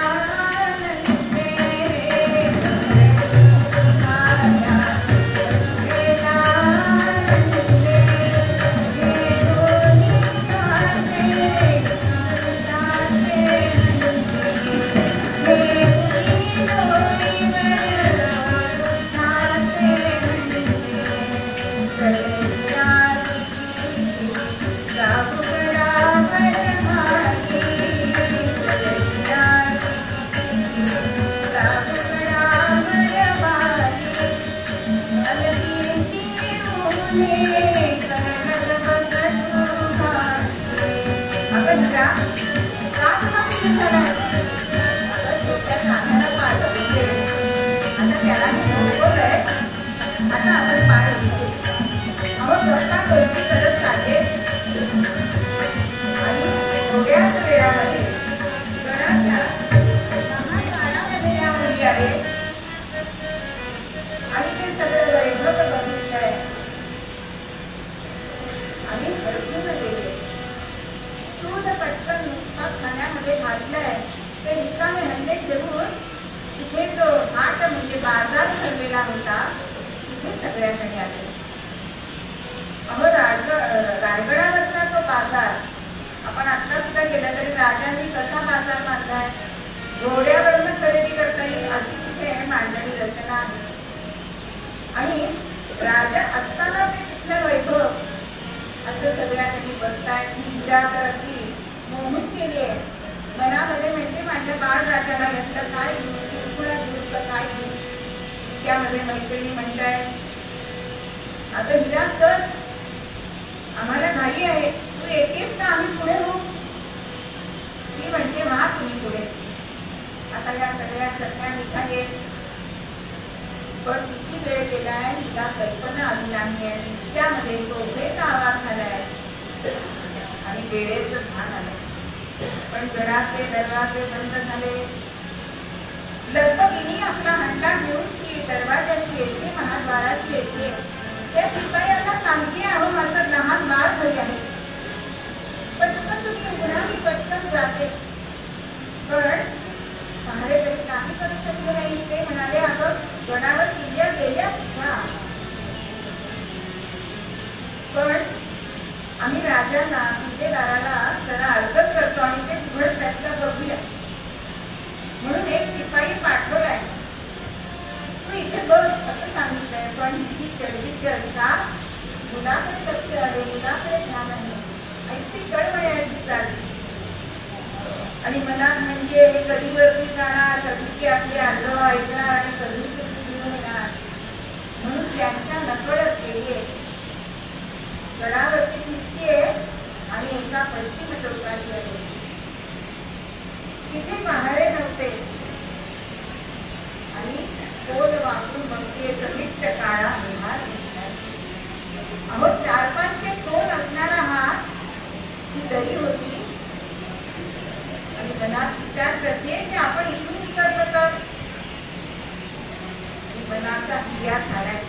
रायगडावरचा तो बाजार आपण आता सुद्धा गेला तरी राजांनी कसा बाजार बांधलाय, घोड्यावरनं खरेदी करता येईल अशी तिथे मांडणी रचना आहे. आणि राजा असताना ते तिथलं वैभव असं सगळ्यांनी बघतायत. ही हिरा तर अगदी मोहून केली आहे. मनामध्ये म्हणजे माझ्या बाळ राजाला यातलं काय घेऊ, किरकोळा घेऊ का काय घेऊ, इतक्यामध्ये मैत्रिणी म्हणताय, अगं हिरा चल, आम्हाला घाई आहे, तू येतेस का आम्ही पुढे होऊ? मी म्हणते व्हा तुम्ही पुढे. आता या सगळ्या सगळ्या निघाले, पण किती वेळ गेलाय हिला कल्पना आली नाही आणि त्यामध्ये दोघेचा आवाज झालाय आणि वेळेचं भान आलं. पण घराचे दरवाजे बंद झाले. लगबगीने आपला हंडा घेऊन ती दरवाजाशी येते, महाद्वाराशी येते. त्या शिपायांना सांगते, अहो माझं लहान बाळ घरी आहे, पटकन तुम्ही उघडा, मी पटकन जाते. पण पहारेकरी काही करू शकले नाही. ते म्हणाले, अगं गडावर किल्ल्या गेल्या सुद्धा, पण आम्ही राजांना किल्लेदाराला जरा अर्जत करतो आणि ते उघडतात का बघूया. म्हणून एक शिपाई पाठवलाय, तू इथे बस असं सांगितलंय. पण हिची चढवी चढता मुलाकडे लक्ष आले, मुलाकडे ध्यान आहे. ऐसी कळवळ्याची चालली आणि मनात म्हणजे हे कधी वरती जाणार, कधी की आपली आजोबा ऐकणार आणि कधी घेऊन येणार. म्हणून त्यांच्या नकळत गेले, गडावरती फिरतीये आणि एका पश्चिम टोकाशी आले. तिथे पहारे नव्हते आणि तोल वाकून बघते तर मिट्ट काळा विहार दिसणार. अहो 400-500 तोल असणारा हा ही दरी होती आणि मनात विचार करते की आपण इथून उतरलो तर. मनाचा क्रिया झालाय.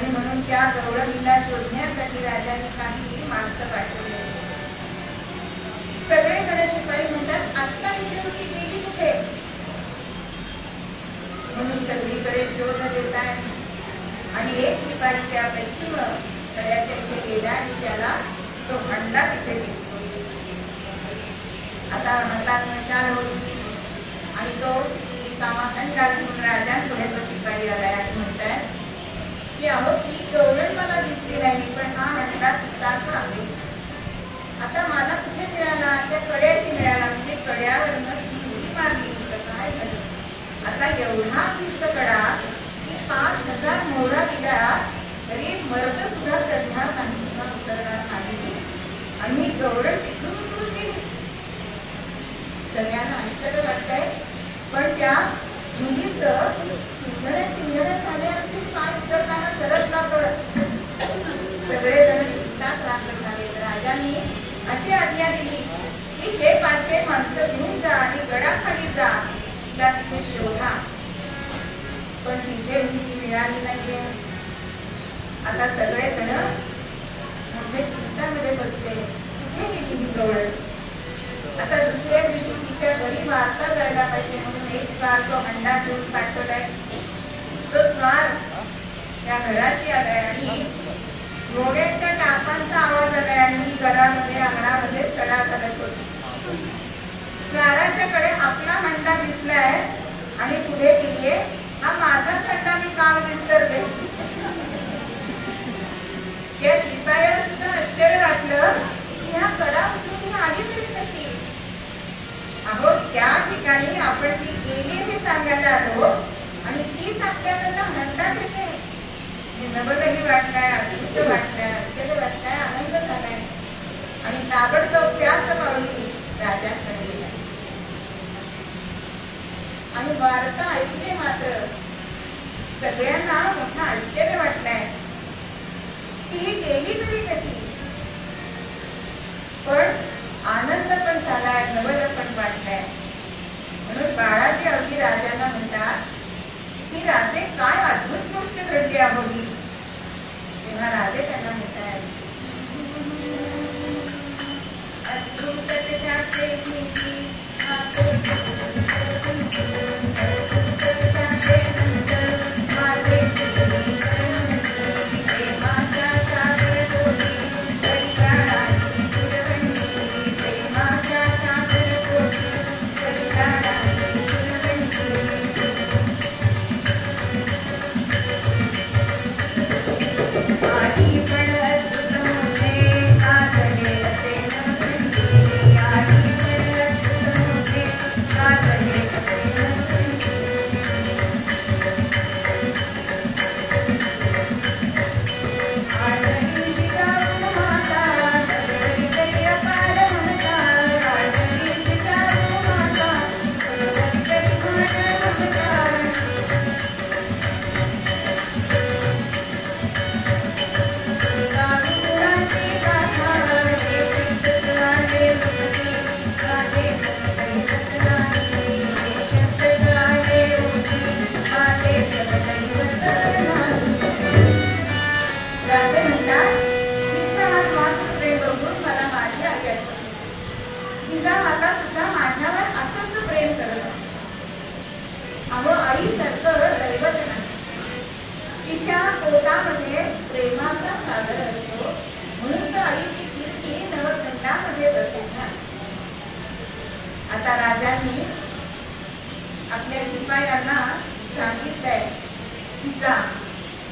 आणि म्हणून त्या गौरवीला शोधण्यासाठी राजाने काही माणसं पाठवली. सगळेजण शिपाई म्हणतात, आत्ता इथे होती, गेली कुठे? म्हणून सगळीकडे शोध देतात. आणि एक शिपाई त्या पश्चिम कड्याच्या इथे गेला आणि त्याला तो हंडा तिथे दिसतो. आता हातात मशाल होती आणि तो हंडा घेऊन राजांपुढे तो शिपाई आलाय आणि म्हणताय की अहो ती गौरण मला दिसली नाही, पण हा हंडा तुमचाच आहे. आता मला कुठे मिळाला? त्या कड्याशी मिळाला. म्हणजे कड्यावरनं ती उडी मारली तर काय झालं? आता एवढा उंच कडा की 5,000 मोहरा दिल्या तरी मर्द सुद्धा चढणार नाही किंवा उतरणार नाही. आणि गौरण तिथून उतरून गेली. सगळ्यांना आश्चर्य वाटतंय, पण त्या मुलीचं चिंधन झाले असतील, पाय उतरताना सरकला तर. सगळेजण चिंतात राखत झाले. राजांनी अशी आज्ञा दिली की 100-500 माणसं घेऊन जा आणि गडाखाली जा, तिला तिथे शोधा. पण तिथे ती मिळाली नाहीये. आता सगळेजण मोठे चिंतामध्ये बसले, कुठे गेली ही गौरण? आता दुसऱ्या दिवशी तिच्या घरी वार्ता जायला पाहिजे म्हणून एक स्वार तो हंडा घेऊन पाठवलाय. तो स्वार त्या घराशी आलाय आणि घोड्यांच्या टापांचा आवाज आलाय आणि घरामध्ये अंगणामध्ये सडा करत होती. स्वाराच्याकडे आपला हंडा दिसलाय आणि पुढे गेलीये, हा माझाच हंडा मी काल विसरले. या शिपायाला सुद्धा आश्चर्य वाटलं की ह्या कडा उचलून आली तरी कशी? अहो त्या ठिकाणी आपण ती गेली हे सांगायला आलो आणि तीच आपल्याकडनं हंडा घेते. नवलही वाटलाय, अद्भुत वाटलाय, आश्चर्य वाटलाय, आनंद झालाय. आणि ताबडतोब त्याच पावली राजांकडे गेला आणि वार्ता ऐकली. मात्र सगळ्यांना मोठं आश्चर्य वाटलंय, ती गेली तरी कशी? पण आनंद पण झालाय, नवल पण वाटलंय. म्हणून बाळाजी अवघी राजांना म्हणतात की राजे काय अद्भुत गोष्ट घडली आहोली. तेव्हा राजे त्यांना म्हणतात, अद्भुत आता राजांनी आपल्या शिपायांना सांगितलंय की जा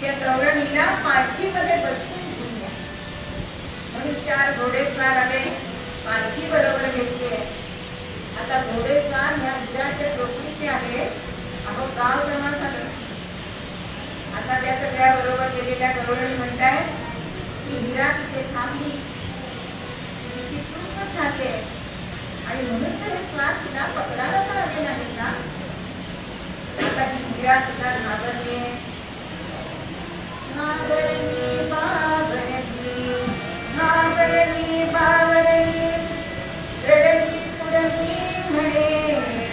त्या गौरणीला पालखीमध्ये बसवून घेऊन या. म्हणून 4 घोडेस्वार आले, पालखी बरोबर घेतली. आता घोडेस्वार ह्या हिराच्या चौकशीशी आले. अहो गाव जमा झालं. आता त्या सगळ्या बरोबर गेलेल्या गौरणी म्हणताय की हिरा तिथे थांबली, तिची चूक झाली आणि म्हणून तर हे स्वार तिला पकडायला तर आले नाहीत ना. आता ती हिरा सुद्धा घाबरली. घाबरली बावरली, घाबरली बावरली, रडली कुडली म्हणे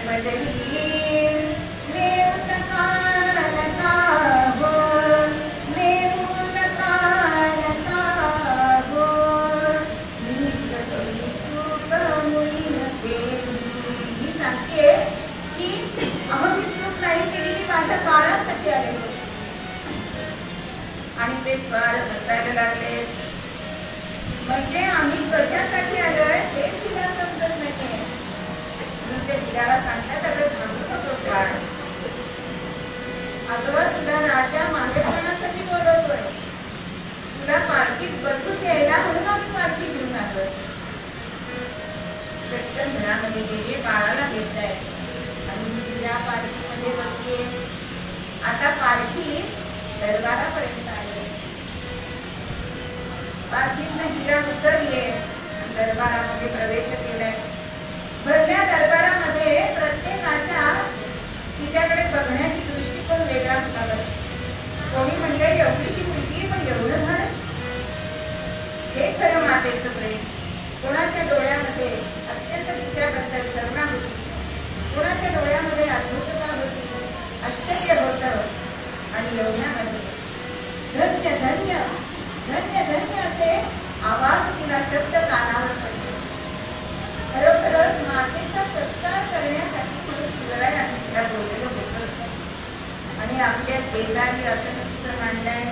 बदली. नेऊन कान का हो, नेऊन आणि ते स्वार हसायला लागले. म्हणजे आम्ही कशासाठी आलोय हे तिला समजत नाहीये. म्हणून ते तिला सांगतात, अगं थांबू नको स्वार, अगं तुला राजा मागेपणासाठी बोलवतोय, तुला पालखीत बसून द्यायला म्हणून आम्ही पालखी घेऊन आलोय. चटकन घरामध्ये गेले, बाळाला घेताय आणि मी तिला पालखीमध्ये बसले. आता पालखी दरबारापर्यंत आले. पालखीतनं हिरा उतरले, दरबारामध्ये प्रवेश केलाय. भरल्या दरबारामध्ये प्रत्येकाच्या तिच्याकडे बघण्याची दृष्टिकोन वेगळा होता. कोणी म्हणले एवढीशी मुलगी पण एवढं झाड, हे खरं मातेचं प्रेम. कोणाच्या डोळ्यामध्ये अत्यंत तिच्याबद्दल करुणा होती, कोणाच्या डोळ्यामध्ये अद्भुतता होती, आश्चर्य होतं. आणि एवढ्यामध्ये धन्य धन्य धन्य धन्य असे आवाज तिला शब्द कानावर पडले. खरोखरच मातेचा सत्कार करण्यासाठी म्हणून शिवरायांनी तिला बोललेलं होतं. आणि आपल्या शेजारी असं तिचं मांडलंय,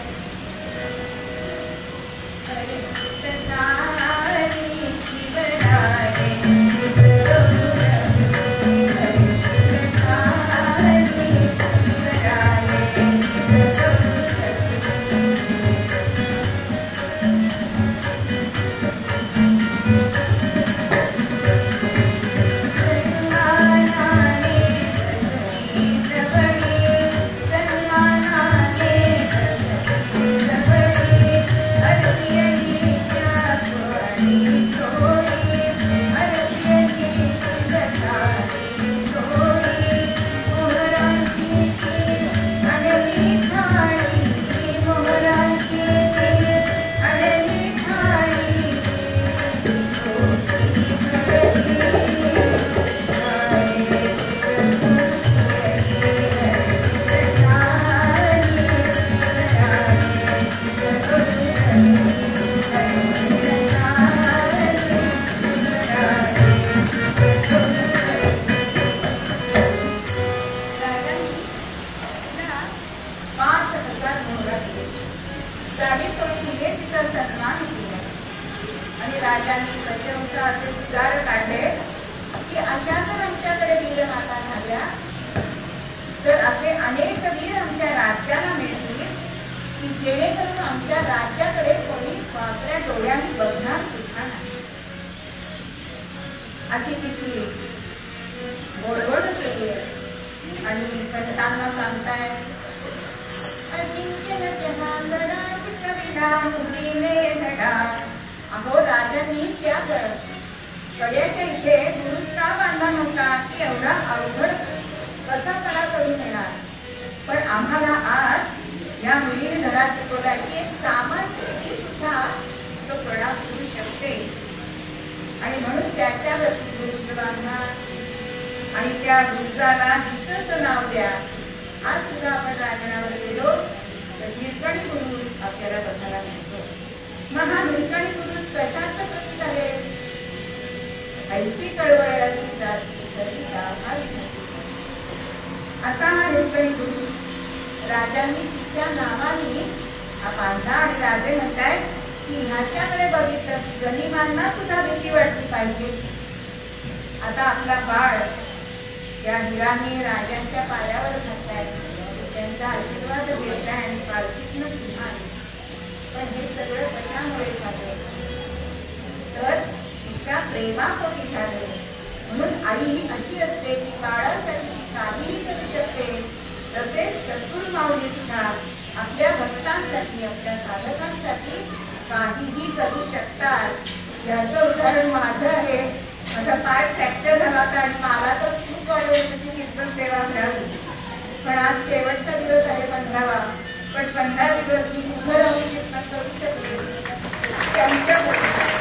आणि राजांनी प्रशंसा असे उद्गार काढले की अशा जर आमच्याकडे वीरमाता झाल्या तर असे अनेक वीर आमच्या राज्याला मिळतील की जेणेकरून आमच्या राज्याकडे कोणी वाकड्या डोळ्यांनी बघणार सुद्धा नाही. अशी तिची गोडगोड केली. आणि पंतांना सांगताय, अजिंक्य जनार्दना शिकविला मुलीने धडा. अहो राजांनी त्या कड्याच्या इथे गुरुच का बांधला नव्हता की एवढा अवघड कसा कडा करून येणार. पण आम्हाला आज या मुलीने धडा शिकवला की एक सामान्य स्त्री सुद्धा तो कडा करू शकते. आणि म्हणून त्याच्यावरती गुरुज बांधा आणि त्या गुरुजाला हिचंच नाव द्या. आज सुद्धा आपण राजनावर गेलो तर हिरकणी गुरुज आपल्याला बघायला मिळतो. मग हा हिरकणी गुरुज कशाचं प्रतीक आहे. ऐसी कळवळ्याची जाती तरी असा हा हिरकणी गुरुज राजांनी तिच्या नावाने हा बांधला. आणि राजे म्हणतायत की ह्याच्याकडे बघितलं की गनिमांना सुद्धा भीती वाटली पाहिजे. आता आपला बाळ या हिराने राजांच्या पायावर घातलाय, त्यांचा आशीर्वाद घेतलाय आणि पालखीतनं पुन्हा. पण हे सगळं कशामुळे झालं तर तिच्या प्रेमापोटी झालं. म्हणून आई अशी असते की बाळासाठी काहीही करू शकते. तसेच सद्गुरू माऊली सुद्धा आपल्या भक्तांसाठी आपल्या साधकांसाठी काहीही करू शकतात. याचं उदाहरण माझं आहे. माझा पाय फ्रॅक्चर झाला होता आणि मला तर खूप वाटत होती की कीर्तन सेवा मिळाली. पण आज शेवटचा दिवस आहे 15वा. पण 15 दिवस मी उभं राहून कीर्तन करू शकते. त्यांच्या म्हणतात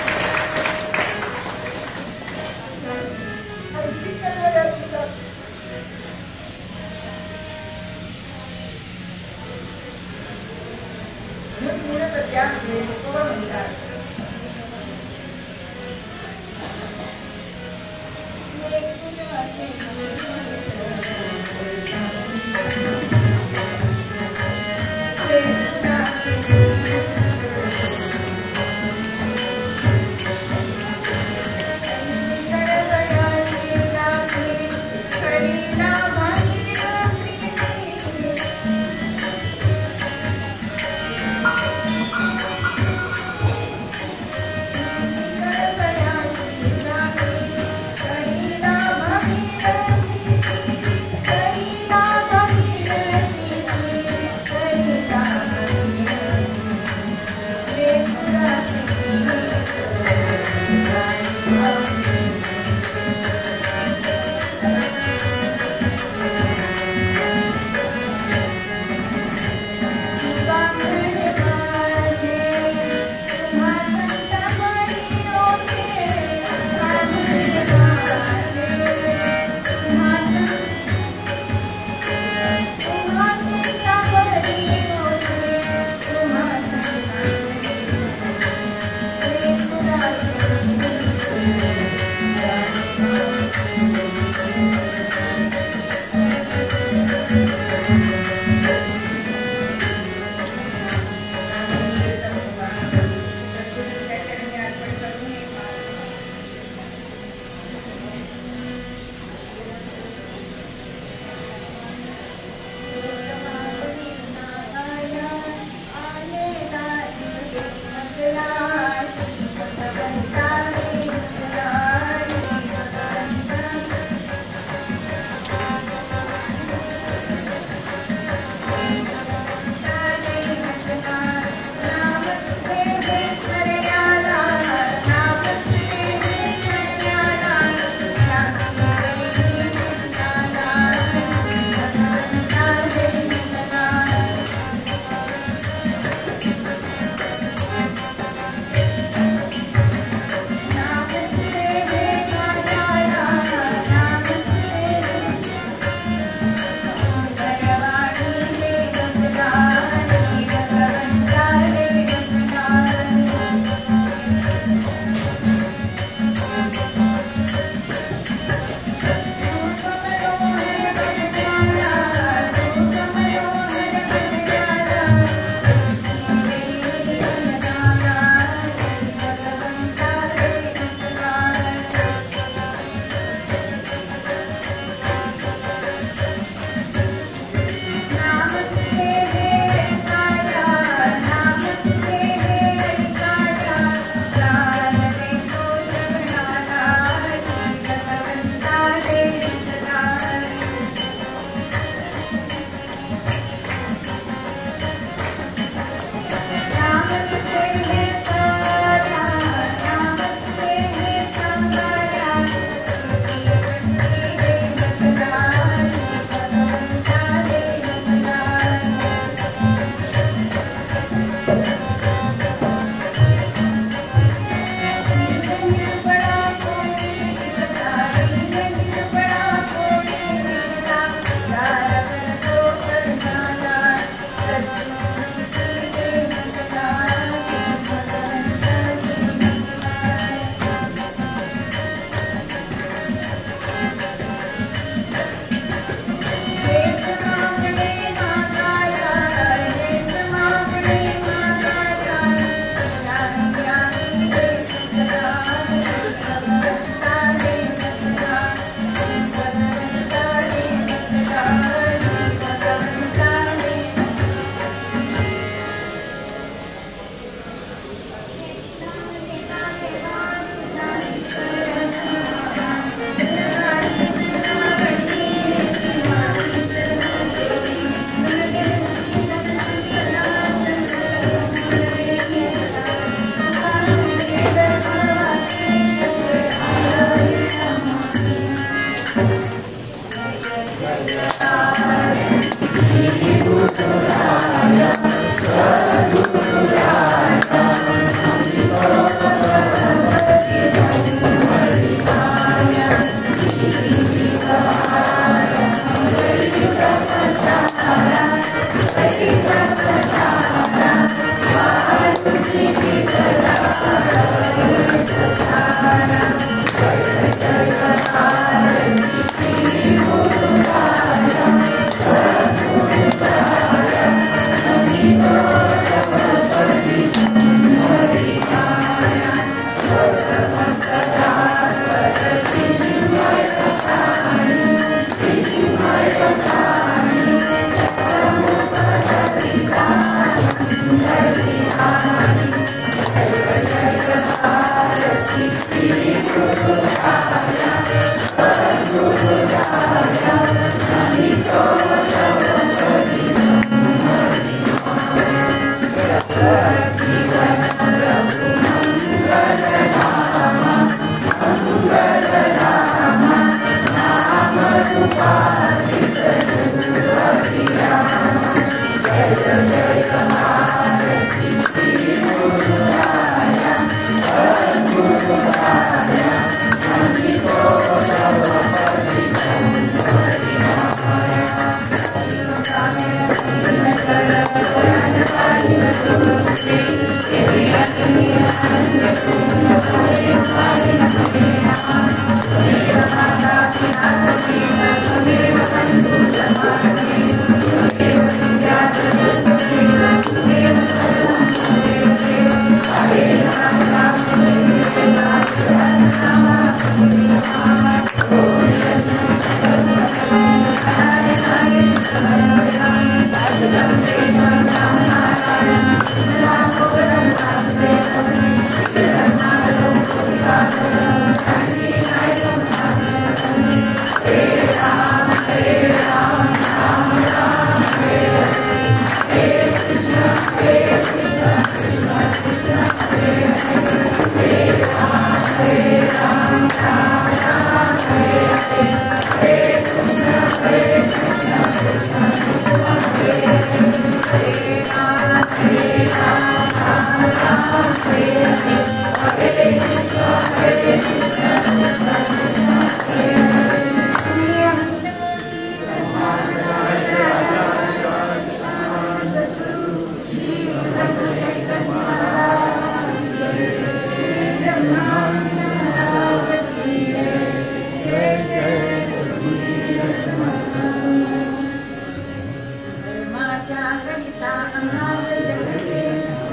कविता अम्मा से जगते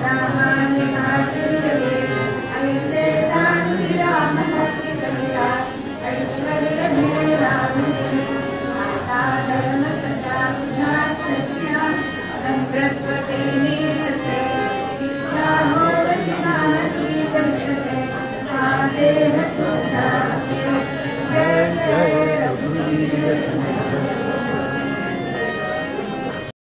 रामाने